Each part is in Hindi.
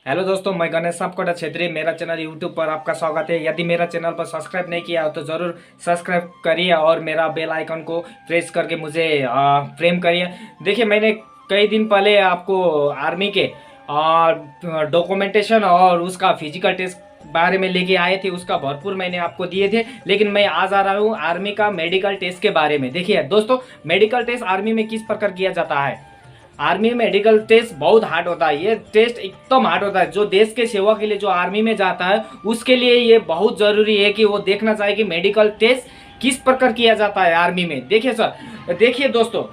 हेलो दोस्तों, मैं गणेश सापकोटा छेत्री। मेरा चैनल यूट्यूब पर आपका स्वागत है। यदि मेरा चैनल पर सब्सक्राइब नहीं किया हो तो ज़रूर सब्सक्राइब करिए और मेरा बेल आइकन को प्रेस करके मुझे फ्रेम करिए। देखिए, मैंने कई दिन पहले आपको आर्मी के डॉक्यूमेंटेशन और उसका फिजिकल टेस्ट बारे में लेके आए थे, उसका भरपूर मैंने आपको दिए थे। लेकिन मैं आज आ रहा हूँ आर्मी का मेडिकल टेस्ट के बारे में। देखिए दोस्तों, मेडिकल टेस्ट आर्मी में किस प्रकार किया जाता है। आर्मी मेडिकल टेस्ट बहुत हार्ड होता है। ये टेस्ट एकदम हार्ड होता है। जो देश के सेवा के लिए जो आर्मी में जाता है उसके लिए ये बहुत ज़रूरी है कि वो देखना चाहिए कि मेडिकल टेस्ट किस प्रकार किया जाता है आर्मी में। देखिए सर, देखिए दोस्तों,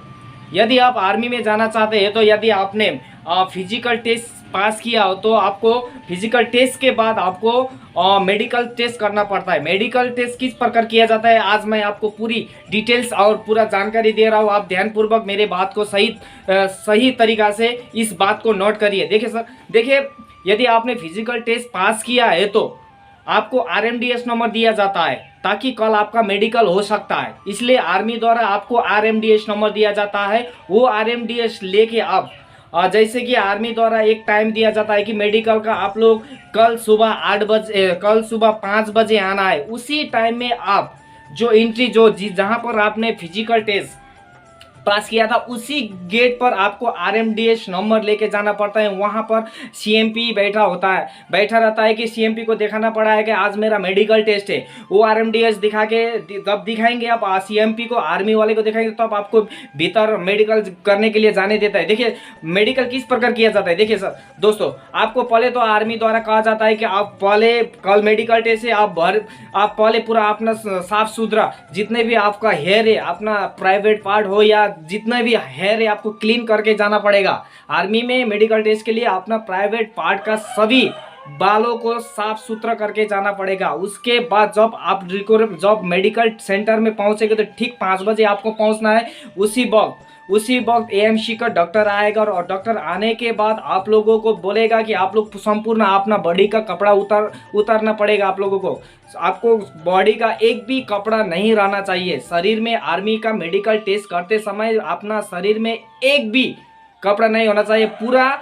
यदि आप आर्मी में जाना चाहते हैं तो यदि आपने फिजिकल टेस्ट पास किया हो तो आपको फिजिकल टेस्ट के बाद आपको मेडिकल टेस्ट करना पड़ता है। मेडिकल टेस्ट किस प्रकार किया जाता है आज मैं आपको पूरी डिटेल्स और पूरा जानकारी दे रहा हूँ। आप ध्यानपूर्वक मेरे बात को सही तरीका से इस बात को नोट करिए। देखिए सर, देखिए, यदि आपने फिजिकल टेस्ट पास किया है तो आपको RMDS नंबर दिया जाता है ताकि कल आपका मेडिकल हो सकता है। इसलिए आर्मी द्वारा आपको RMDS नंबर दिया जाता है। वो RMDS लेके आप जैसे कि आर्मी द्वारा एक टाइम दिया जाता है कि मेडिकल का आप लोग कल सुबह 8 बजे कल सुबह 5 बजे आना है। उसी टाइम में आप जो एंट्री जहाँ पर आपने फिजिकल टेस्ट पास किया था उसी गेट पर आपको RMDS नंबर लेके जाना पड़ता है। वहाँ पर CMP बैठा रहता है कि CMP को दिखाना पड़ा है कि आज मेरा मेडिकल टेस्ट है। वो RMDS दिखा के जब दिखाएंगे आप CMP को, आर्मी वाले को दिखाएंगे तो आपको भीतर मेडिकल करने के लिए जाने देता है। देखिए, मेडिकल किस प्रकार किया जाता है। देखिए सर दोस्तों, आपको पहले तो आर्मी द्वारा कहा जाता है कि आप पहले कल मेडिकल टेस्ट है, आप पहले पूरा अपना साफ सुथरा जितने भी आपका हेयर है, अपना प्राइवेट पार्ट हो या जितना भी हेयर है, आपको क्लीन करके जाना पड़ेगा। आर्मी में मेडिकल टेस्ट के लिए अपना प्राइवेट पार्ट का सभी बालों को साफ सुथरा करके जाना पड़ेगा। उसके बाद जब मेडिकल सेंटर में पहुंचेंगे तो ठीक 5 बजे आपको पहुंचना है। उसी वक्त AMC का डॉक्टर आएगा और डॉक्टर आने के बाद आप लोगों को बोलेगा कि आप लोग संपूर्ण अपना बॉडी का कपड़ा उतारना पड़ेगा। आप लोगों को आपको बॉडी का एक भी कपड़ा नहीं रहना चाहिए शरीर में। आर्मी का मेडिकल टेस्ट करते समय अपना शरीर में एक भी कपड़ा नहीं होना चाहिए। पूरा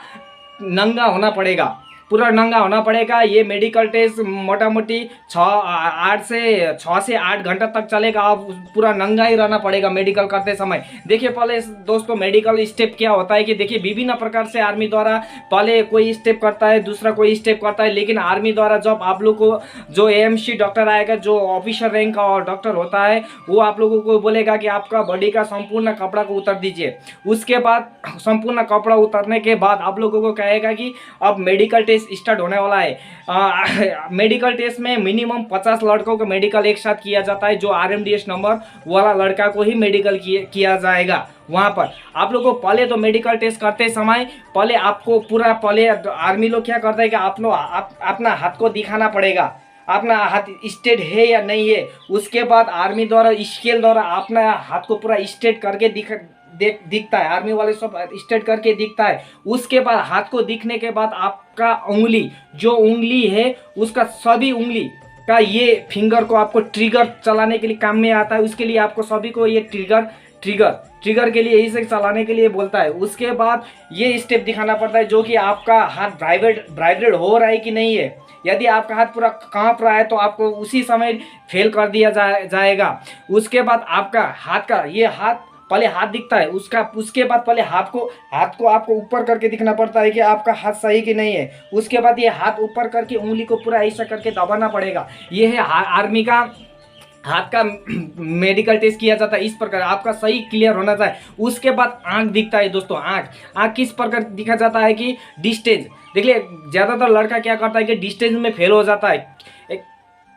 नंगा होना पड़ेगा। ये मेडिकल टेस्ट मोटा मोटी 6 से 8 घंटा तक चलेगा। आप पूरा नंगा ही रहना पड़ेगा मेडिकल करते समय। देखिए पहले दोस्तों, मेडिकल स्टेप क्या होता है कि देखिए विभिन्न प्रकार से आर्मी द्वारा पहले कोई स्टेप करता है, दूसरा कोई स्टेप करता है। लेकिन आर्मी द्वारा जब आप लोग को जो AMC डॉक्टर आएगा, जो ऑफिसर रैंक का डॉक्टर होता है, वो आप लोगों को बोलेगा कि आपका बॉडी का संपूर्ण कपड़ा को उतार दीजिए। उसके बाद संपूर्ण कपड़ा उतारने के बाद आप लोगों को कहेगा कि अब मेडिकल टेस्ट स्टार्ट होने वाला है। मेडिकल टेस्ट में मिनिमम 50 लड़कों का मेडिकल एक साथ किया जाता है। जो RMDS नंबर वाला लड़का को ही मेडिकल किया जाएगा। वहां पर आप लोगों को पहले तो मेडिकल टेस्ट करते समय पहले आपको पहले आर्मी लोग क्या करता है कि आप लोग अपना हाथ को दिखाना पड़ेगा, अपना हाथ स्ट्रेट है या नहीं है। उसके बाद आर्मी द्वारा स्केल द्वारा अपना हाथ को पूरा स्ट्रेट करके दिखता है। आर्मी वाले सब स्ट्रेट करके दिखता है। उसके बाद हाथ को दिखने के बाद आपका उंगली है उसका सभी उंगली का ये फिंगर को आपको ट्रिगर चलाने के लिए काम में आता है। उसके लिए आपको सभी को ये ट्रिगर के लिए इसे चलाने के लिए बोलता है। उसके बाद ये स्टेप दिखाना पड़ता है जो कि आपका हाथ वाइब्रेट हो रहा है कि नहीं है। यदि आपका हाथ पूरा कांप रहा है तो आपको उसी समय फेल कर दिया जाएगा। उसके बाद आपका हाथ पहले हाथ दिखता है, उसके बाद पहले हाथ को आपको ऊपर करके दिखना पड़ता है कि आपका हाथ सही कि नहीं है। उसके बाद ये हाथ ऊपर करके उंगली को पूरा ऐसा करके दबाना पड़ेगा। ये है आर्मी का हाथ का मेडिकल टेस्ट किया जाता है। इस प्रकार आपका सही क्लियर होना चाहिए। उसके बाद आंख दिखता है दोस्तों। आंख किस प्रकार दिखा जाता है कि डिस्टेंस। देखिए, ज़्यादातर लड़का क्या करता है कि डिस्टेंस में फेल हो जाता है।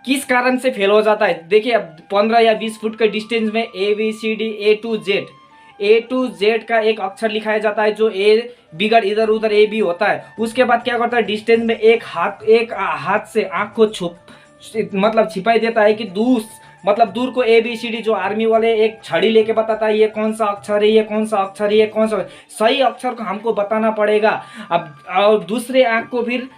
किस कारण से फेल हो जाता है। देखिए, 15 या 20 फुट के डिस्टेंस में ABCD A to Z का एक अक्षर लिखाया जाता है। जो A बिगड़ इधर उधर AB होता है। उसके बाद क्या करता है, डिस्टेंस में एक हाथ से आंख को छिपाई देता है कि दूर को ABCD जो आर्मी वाले एक छड़ी लेके बताता है ये कौन सा अक्षर है, ये कौन सा अक्षर है, ये कौन सा। सही अक्षर को हमको बताना पड़ेगा। अब और दूसरे आंख को फिर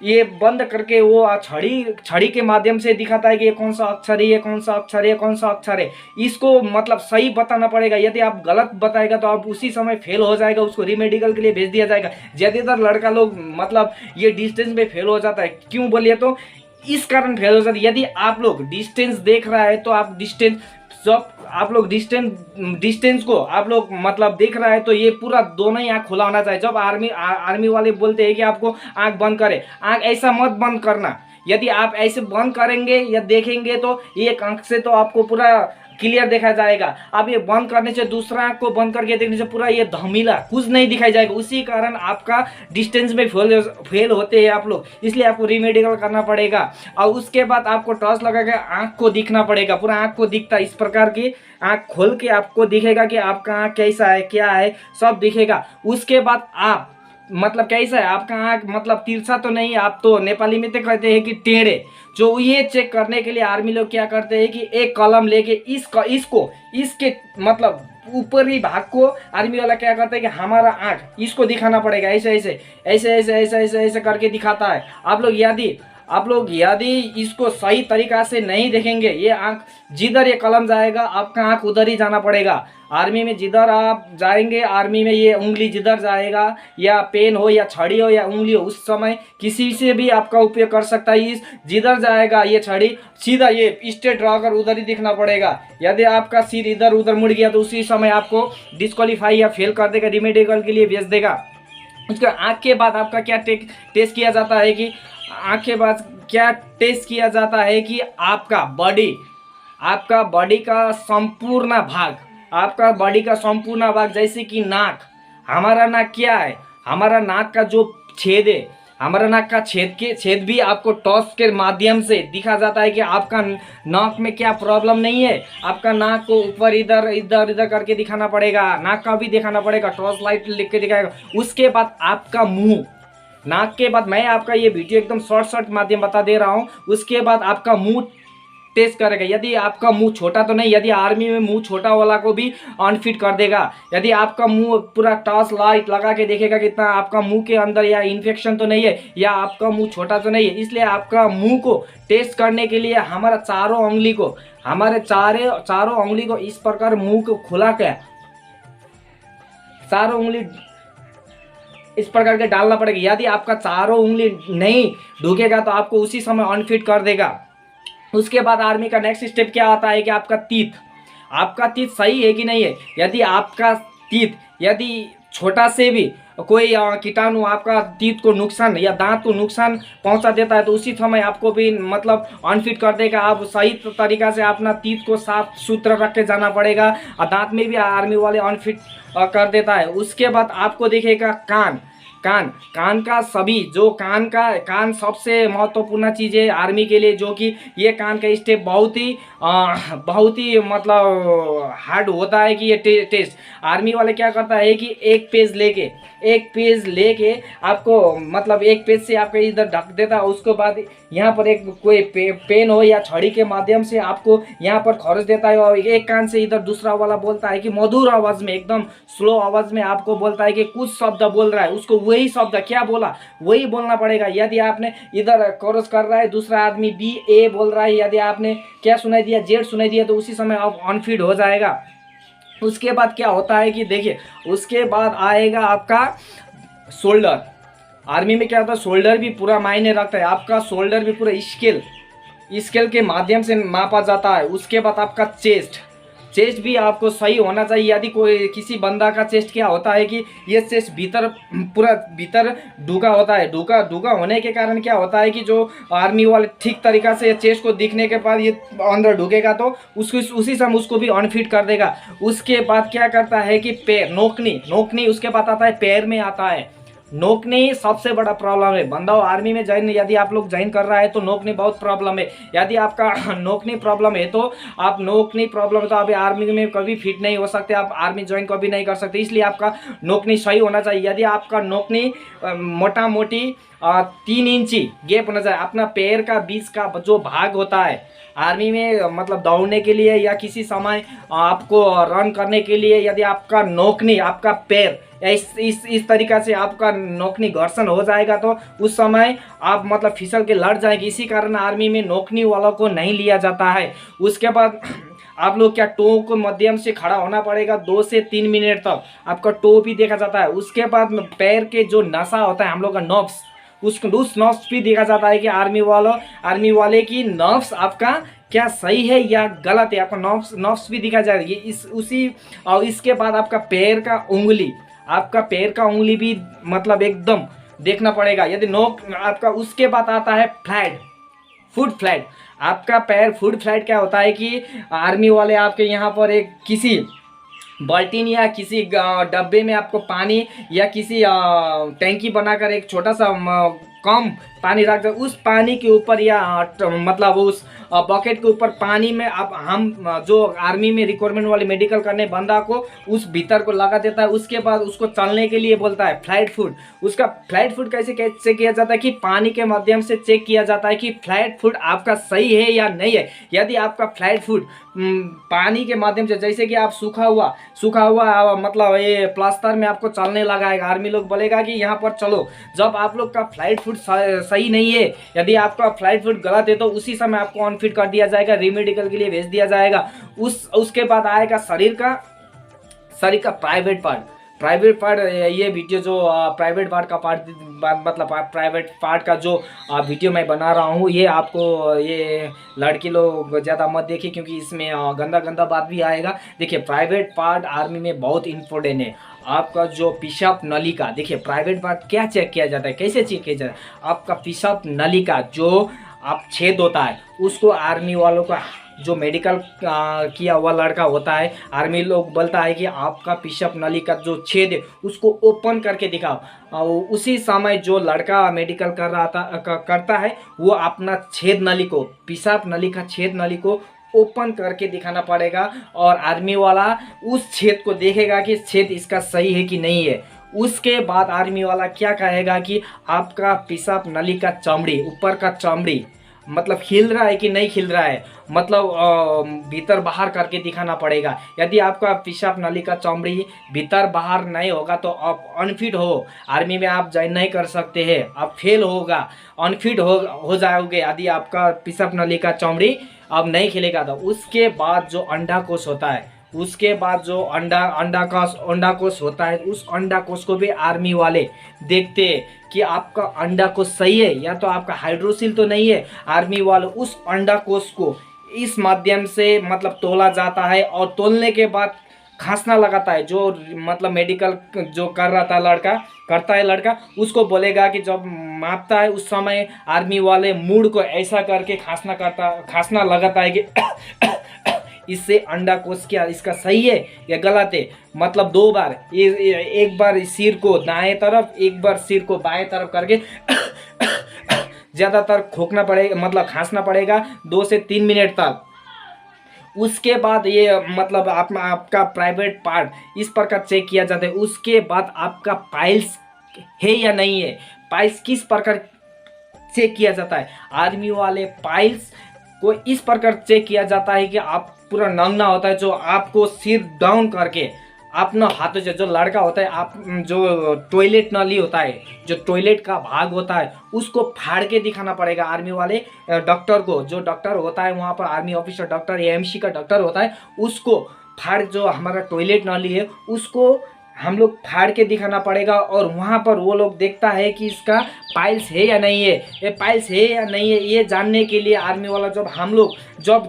ये बंद करके वो छड़ी छड़ी के माध्यम से दिखाता है कि ये कौन सा अक्षर है, ये कौन सा अक्षर है, ये कौन सा अक्षर है। इसको मतलब सही बताना पड़ेगा। यदि आप गलत बताएगा तो आप उसी समय फेल हो जाएगा, उसको रीमेडिकल के लिए भेज दिया जाएगा। ज़्यादातर लड़का लोग मतलब ये डिस्टेंस में फेल हो जाता है। क्यों बोलिए तो इस कारण फेल हो जाता है। यदि आप लोग डिस्टेंस देख रहा है तो आप डिस्टेंस, जब आप लोग डिस्टेंस को आप लोग मतलब देख रहा है तो ये पूरा दोनों ही आँख खुला होना चाहिए। जब आर्मी वाले बोलते हैं कि आपको आँख बंद करे, आँख ऐसा मत बंद करना। यदि आप ऐसे बंद करेंगे या देखेंगे तो एक आँख से तो आपको पूरा क्लियर देखा जाएगा। अब ये बंद करने से, दूसरा आँख को बंद करके देखने से पूरा ये धमीला कुछ नहीं दिखाई जाएगा। उसी कारण आपका डिस्टेंस में फेल होते हैं आप लोग। इसलिए आपको रीमेडिकल करना पड़ेगा। और उसके बाद आपको टॉर्च लगा के आँख को दिखना पड़ेगा, पूरा आँख को दिखता है। इस प्रकार की आँख खोल के आपको दिखेगा कि आपका आँख कैसा है, क्या है, सब दिखेगा। उसके बाद आप मतलब कैसा है आपका आँख, मतलब तिरछा तो नहीं, आप तो नेपाली में तो कहते हैं कि टेढ़े। जो ये चेक करने के लिए आर्मी लोग क्या करते हैं कि एक कलम लेके इसके मतलब ऊपरी भाग को आर्मी वाला क्या करता है कि हमारा आँख इसको दिखाना पड़ेगा। ऐसे ऐसे ऐसे ऐसे ऐसे ऐसे ऐसे करके दिखाता है। आप लोग यदि इसको सही तरीका से नहीं देखेंगे, ये आँख जिधर ये कलम जाएगा आपका आँख उधर ही जाना पड़ेगा। आर्मी में जिधर आप जाएंगे, आर्मी में ये उंगली जिधर जाएगा, या पेन हो या छड़ी हो या उंगली हो, उस समय किसी से भी आपका उपयोग कर सकता है। इस जिधर जाएगा ये छड़ी सीधा ये स्ट्रेट ड्रा कर उधर ही दिखना पड़ेगा। यदि आपका सिर इधर उधर मुड़ गया तो उसी समय आपको डिस्क्वालीफाई या फेल कर देगा, रीमेडिकल के लिए भेज देगा। उसके आँख के बाद आपका क्या टेस्ट किया जाता है कि आँख के बाद क्या टेस्ट किया जाता है कि आपका बॉडी का संपूर्ण भाग, जैसे कि नाक। हमारा नाक क्या है, हमारा नाक का जो छेद है, हमारा नाक का छेद भी आपको टॉर्च के माध्यम से दिखा जाता है कि आपका नाक में क्या प्रॉब्लम नहीं है। आपका नाक को ऊपर इधर इधर इधर करके दिखाना पड़ेगा, नाक का भी दिखाना पड़ेगा, टॉर्च लाइट लिख के दिखाएगा। उसके बाद आपका मुंह, नाक के बाद मैं आपका ये वीडियो एकदम शॉर्ट माध्यम बता दे रहा हूँ। उसके बाद आपका मुंह टेस्ट करेगा। यदि आपका मुंह छोटा तो नहीं, यदि आर्मी में मुंह छोटा वाला को भी अनफिट कर देगा। यदि आपका मुंह पूरा टॉर्च लाइट लगा के देखेगा कितना आपका मुंह के अंदर या इन्फेक्शन तो नहीं है, या आपका मुंह छोटा तो नहीं है। इसलिए आपका मुंह को टेस्ट करने के लिए हमारे चारों उंगली को इस प्रकार मुंह को खुला के चारों उंगली इस प्रकार के डालना पड़ेगा। यदि आपका चारों उंगली नहीं ढूकेगा तो आपको उसी समय अनफिट कर देगा। उसके बाद आर्मी का नेक्स्ट स्टेप क्या आता है कि आपका तीत सही है कि नहीं है। यदि आपका तीत यदि छोटा से भी कोई कीटाणु आपका तीत को नुकसान या दांत को नुकसान पहुंचा देता है तो उसी समय आपको भी मतलब अनफिट कर देगा। आप सही तरीका से अपना तीत को साफ सुथरा रख के जाना पड़ेगा। और दांत में भी आर्मी वाले अनफिट कर देता है। उसके बाद आपको दिखेगा कान का सभी जो कान सबसे महत्वपूर्ण चीज़ है आर्मी के लिए, जो कि ये कान का स्टेप बहुत ही मतलब हार्ड होता है कि ये टेस्ट आर्मी वाले क्या करता है कि एक पेज लेके आपको मतलब एक पेज से आपको इधर ढक देता है। उसके बाद यहाँ पर एक कोई पेन हो या छड़ी के माध्यम से आपको यहाँ पर खरोच देता है और एक कान से इधर दूसरा वाला बोलता है कि मधुर आवाज़ में, एकदम स्लो आवाज़ में आपको बोलता है कि कुछ शब्द बोल रहा है, उसको वही शब्द क्या बोला वही बोलना पड़ेगा। यदि आपने इधर क्रॉस कर रहा है, दूसरा आदमी बी ए बोल रहा है, यदि आपने क्या सुनाई दिया जेड सुनाई दिया तो उसी समय आप अनफिट हो जाएगा। उसके बाद क्या होता है कि देखिए, उसके बाद आएगा आपका शोल्डर। आर्मी में क्या होता है, शोल्डर भी पूरा मायने रखता है। आपका शोल्डर भी पूरा स्केल के माध्यम से मापा जाता है। उसके बाद आपका चेस्ट भी आपको सही होना चाहिए। यदि कोई किसी बंदा का चेस्ट क्या होता है कि ये चेस्ट पूरा भीतर ढूका होता है। ढूका होने के कारण क्या होता है कि जो आर्मी वाले ठीक तरीका से चेस्ट को दिखने के बाद ये अंदर ढूकेगा तो उसी समय उसको भी अनफिट कर देगा। उसके बाद क्या करता है कि पैर नोकनी उसके बाद आता है, पैर में आता है नोकनी। सबसे बड़ा प्रॉब्लम है बंदा आर्मी में ज्वाइन, यदि आप लोग ज्वाइन कर रहा है तो नोकनी बहुत प्रॉब्लम है। यदि आपका नोकनी प्रॉब्लम है तो आप अभी आर्मी में कभी फिट नहीं हो सकते, आप आर्मी ज्वाइन कभी नहीं कर सकते। इसलिए आपका नोकनी सही होना चाहिए। यदि आपका नोकनी मोटा मोटी 3 इंची गैप होना चाहिए। अपना पैर का बीच का जो भाग होता है आर्मी में मतलब दौड़ने के लिए या किसी समय आपको रन करने के लिए, यदि आपका नोकनी आपका पैर इस तरीका से आपका नौकनी घर्षण हो जाएगा तो उस समय आप मतलब फिसल के लड़ जाएंगे। इसी कारण आर्मी में नौकनी वालों को नहीं लिया जाता है। उसके बाद आप लोग क्या टो को माध्यम से खड़ा होना पड़ेगा 2 से 3 मिनट तक, आपका टो भी देखा जाता है। उसके बाद में पैर के जो नसा होता है हम लोग का नर्व्स, उस नर्व्स भी देखा जाता है कि आर्मी वाले की नर्व्स आपका क्या सही है या गलत है, आपका नर्व्स भी दिखा जाएगा। ये इस उसी और इसके बाद आपका पैर का उंगली भी मतलब एकदम देखना पड़ेगा यदि नोक आपका। उसके बाद आता है फुट फ्लैट। आपका पैर फुट फ्लैट क्या होता है कि आर्मी वाले आपके यहाँ पर एक किसी बाल्टीन या किसी डब्बे में आपको पानी या किसी टैंकी बनाकर एक छोटा सा कम पानी रख दे, उस पानी के ऊपर या मतलब उस बकेट के ऊपर पानी में आप हम जो आर्मी में रिक्वायरमेंट वाले मेडिकल करने बंदा को उस भीतर को लगा देता है। उसके बाद उसको चलने के लिए बोलता है फ्लाइट फुट। उसका फ्लाइट फुट कैसे किया जाता है कि पानी के माध्यम से चेक किया जाता है कि फ्लाइट फुट आपका सही है या नहीं है। यदि आपका फ्लाइट फुट पानी के माध्यम से, जैसे कि आप सूखा हुआ मतलब ये प्लास्टर में आपको चलने लगाएगा, आर्मी लोग बोलेगा कि यहाँ पर चलो। जब आप लोग का फ्लाइट फुट सही नहीं है, यदि आपका फ्लाइट फुट गलत है तो उसी समय आपको अनफिट कर दिया जाएगा, रीमेडिकल के लिए भेज दिया जाएगा। उसके बाद आएगा शरीर का प्राइवेट पार्ट। ये वीडियो जो प्राइवेट पार्ट का मतलब प्राइवेट पार्ट का जो वीडियो मैं बना रहा हूँ, ये आपको ये लड़की लोग ज़्यादा मत देखिए क्योंकि इसमें गंदा बात भी आएगा। देखिए प्राइवेट पार्ट आर्मी में बहुत इंपॉर्टेंट है। आपका जो पेशाब नलिका, देखिए प्राइवेट पार्ट क्या चेक किया जाता है, कैसे चेक किया जाता है। आपका पेशाब नलिका जो आप छेद होता है उसको आर्मी वालों का जो मेडिकल किया हुआ लड़का होता है, आर्मी लोग बोलता है कि आपका पेशाब नली का जो छेद है उसको ओपन करके दिखाओ। उसी समय जो लड़का मेडिकल करता है वो अपना पेशाब नली का छेद नली को ओपन करके दिखाना पड़ेगा और आर्मी वाला उस छेद को देखेगा कि छेद इसका सही है कि नहीं है। उसके बाद आर्मी वाला क्या कहेगा कि आपका पेशाब नली का चमड़ी, ऊपर का चमड़ी मतलब हिल रहा है कि नहीं हिल रहा है, मतलब भीतर बाहर करके दिखाना पड़ेगा। यदि आपका पेशाब नली का चमड़ी भीतर बाहर नहीं होगा तो आप अनफिट हो, आर्मी में आप ज्वाइन नहीं कर सकते हैं, आप फेल होगा, अनफिट हो जाओगे यदि आपका पेशाब नली का चमड़ी अब नहीं खिलेगा। तो उसके बाद जो अंडाकोश होता है, उसके बाद जो अंडाकोश होता है, उस अंडाकोश को भी आर्मी वाले देखते हैं कि आपका अंडाकोश सही है या तो आपका हाइड्रोसिल तो नहीं है। आर्मी वाले उस अंडाकोश को इस माध्यम से मतलब तोला जाता है और तोलने के बाद खांसना लगाता है। जो मतलब मेडिकल जो करता है लड़का उसको बोलेगा कि जब मापता है उस समय आर्मी वाले मूड को ऐसा करके खांसना लगाता है कि इससे अंडाकोश क्या इसका सही है या गलत है। मतलब 2 बार, एक बार सिर को दाएं तरफ, एक बार सिर को बाएं तरफ करके ज़्यादातर खोखना पड़ेगा, मतलब खांसना पड़ेगा 2 से 3 मिनट तक। उसके बाद ये मतलब आपका प्राइवेट पार्ट इस प्रकार चेक किया जाता है। उसके बाद आपका पाइल्स है या नहीं है, पाइल्स किस प्रकार चेक किया जाता है। आर्मी वाले पाइल्स को इस प्रकार चेक किया जाता है कि आप पूरा नंगा होता है, जो आपको सिर डाउन करके अपना हाथों से, जो लड़का होता है आप जो टॉयलेट नली होता है, जो टॉयलेट का भाग होता है उसको फाड़ के दिखाना पड़ेगा आर्मी वाले डॉक्टर को। जो डॉक्टर होता है वहाँ पर आर्मी ऑफिसर डॉक्टर, एएमसी का डॉक्टर होता है, उसको फाड़, जो हमारा टॉयलेट नली है उसको हम लोग फाड़ के दिखाना पड़ेगा और वहाँ पर वो लोग देखता है कि इसका पाइल्स है या नहीं है। ये पाइल्स है या नहीं है ये जानने के लिए आर्मी वाला जब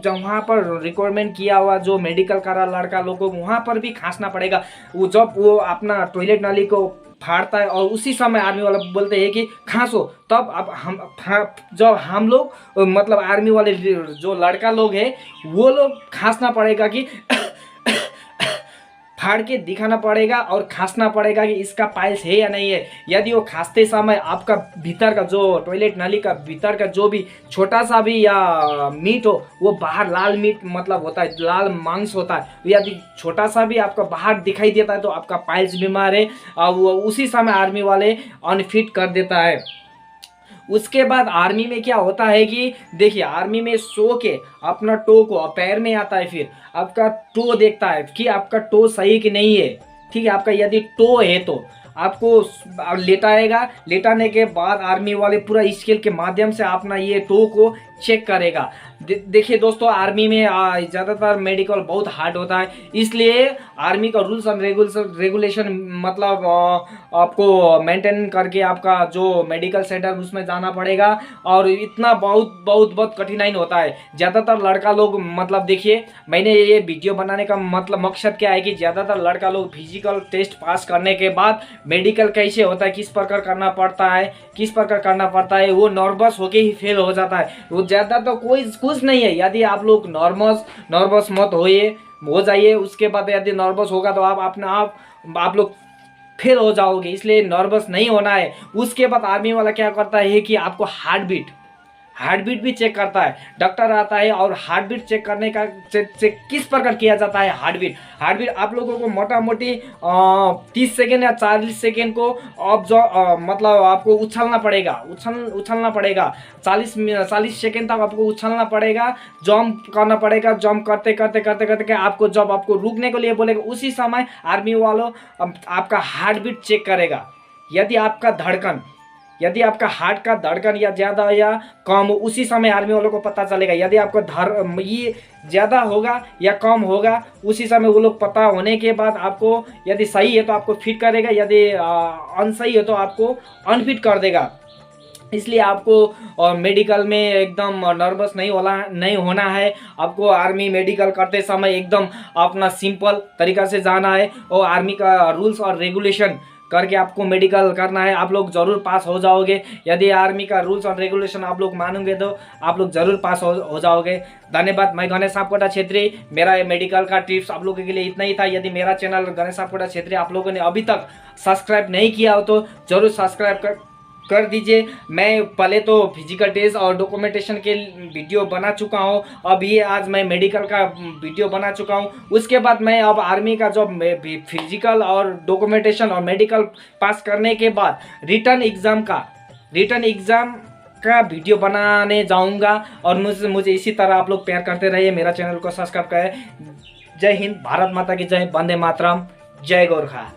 वहाँ पर रिक्वायरमेंट किया हुआ जो मेडिकल करा लड़का लोग को वहाँ पर भी खांसना पड़ेगा। वो जब वो अपना टॉयलेट नाली को फाड़ता है और उसी समय आर्मी वाला बोलते हैं कि खांसो, तब अब जब हम लोग मतलब आर्मी वाले जो लड़का लोग है वो लोग खांसना पड़ेगा कि फाड़ के दिखाना पड़ेगा और खांसना पड़ेगा कि इसका पाइल्स है या नहीं है। यदि वो खांसते समय आपका भीतर का जो टॉयलेट नली का भीतर का जो भी छोटा सा भी या मीट हो वो बाहर, लाल मीट मतलब होता है, लाल मांस होता है, यदि छोटा सा भी आपका बाहर दिखाई देता है तो आपका पाइल्स बीमार है और वो उसी समय आर्मी वाले अनफिट कर देता है। उसके बाद आर्मी में क्या होता है कि देखिए आर्मी में सो के अपना टो को पैर में आता है, फिर आपका टो देखता है कि आपका टो सही कि नहीं है, ठीक है। आपका यदि टो है तो आपको लेटाएगा, लेटाने के बाद आर्मी वाले पूरा स्केल के माध्यम से अपना ये टो को चेक करेगा। देखिए दोस्तों, आर्मी में ज़्यादातर मेडिकल बहुत हार्ड होता है, इसलिए आर्मी का रूल्स एंड रेगुलेशन मतलब आपको मेंटेन करके आपका जो मेडिकल सेंटर उसमें जाना पड़ेगा। और इतना बहुत बहुत बहुत कठिनाई होता है। ज़्यादातर लड़का लोग मतलब देखिए, मैंने ये वीडियो बनाने का मतलब मकसद क्या है कि ज़्यादातर लड़का लोग फिजिकल टेस्ट पास करने के बाद मेडिकल कैसे होता है, किस प्रकार करना पड़ता है, वो नर्वस होके ही फेल हो जाता है। वो ज़्यादा तो कोई कुछ नहीं है। यदि आप लोग नर्वस मत हो जाइए। उसके बाद यदि नर्वस होगा तो आप लोग फेल हो जाओगे, इसलिए नर्वस नहीं होना है। उसके बाद आर्मी वाला क्या करता है कि आपको हार्ट बीट भी चेक करता है। डॉक्टर आता है और हार्ट बीट चेक करने का चेक किस प्रकार किया जाता है। हार्ट बीट आप लोगों को मोटा मोटी 30 सेकेंड या 40 सेकेंड को मतलब आपको उछलना पड़ेगा 40 सेकेंड तक आपको उछलना पड़ेगा, जंप करना पड़ेगा। जंप करते आपको जब आपको रुकने के लिए बोलेगा, उसी समय आर्मी वालों आपका हार्ट बीट चेक करेगा। यदि आपका हार्ट का धड़कन या ज़्यादा या कम हो, उसी समय आर्मी वालों को पता चलेगा। यदि आपको ये ज़्यादा होगा या कम होगा, उसी समय वो लोग पता होने के बाद आपको यदि सही है तो आपको फिट करेगा, यदि अनसही है तो आपको अनफिट कर देगा। इसलिए आपको मेडिकल में एकदम नर्वस नहीं होना है। आपको आर्मी मेडिकल करते समय एकदम अपना सिंपल तरीका से जाना है और आर्मी का रूल्स और रेगुलेशन करके आपको मेडिकल करना है। आप लोग ज़रूर पास हो जाओगे। यदि आर्मी का रूल्स और रेगुलेशन आप लोग मानोगे तो आप लोग ज़रूर पास हो जाओगे। धन्यवाद। मैं गणेश सापकोटा छेत्री। मेरा मेडिकल का टिप्स आप लोगों के लिए इतना ही था। यदि मेरा चैनल गणेश सापकोटा छेत्री आप लोगों ने अभी तक सब्सक्राइब नहीं किया हो तो ज़रूर सब्सक्राइब कर दीजिए। मैं पहले तो फिजिकल टेस्ट और डॉक्यूमेंटेशन के वीडियो बना चुका हूं, अब ये आज मैं मेडिकल का वीडियो बना चुका हूं। उसके बाद मैं अब आर्मी का जो फिजिकल और डॉक्यूमेंटेशन और मेडिकल पास करने के बाद रिटर्न एग्ज़ाम का वीडियो बनाने जाऊंगा। और मुझे इसी तरह आप लोग प्यार करते रहिए। मेरा चैनल को सब्सक्राइब करें। जय हिंद, भारत माता की जय, वंदे मातरम, जय गोरखा।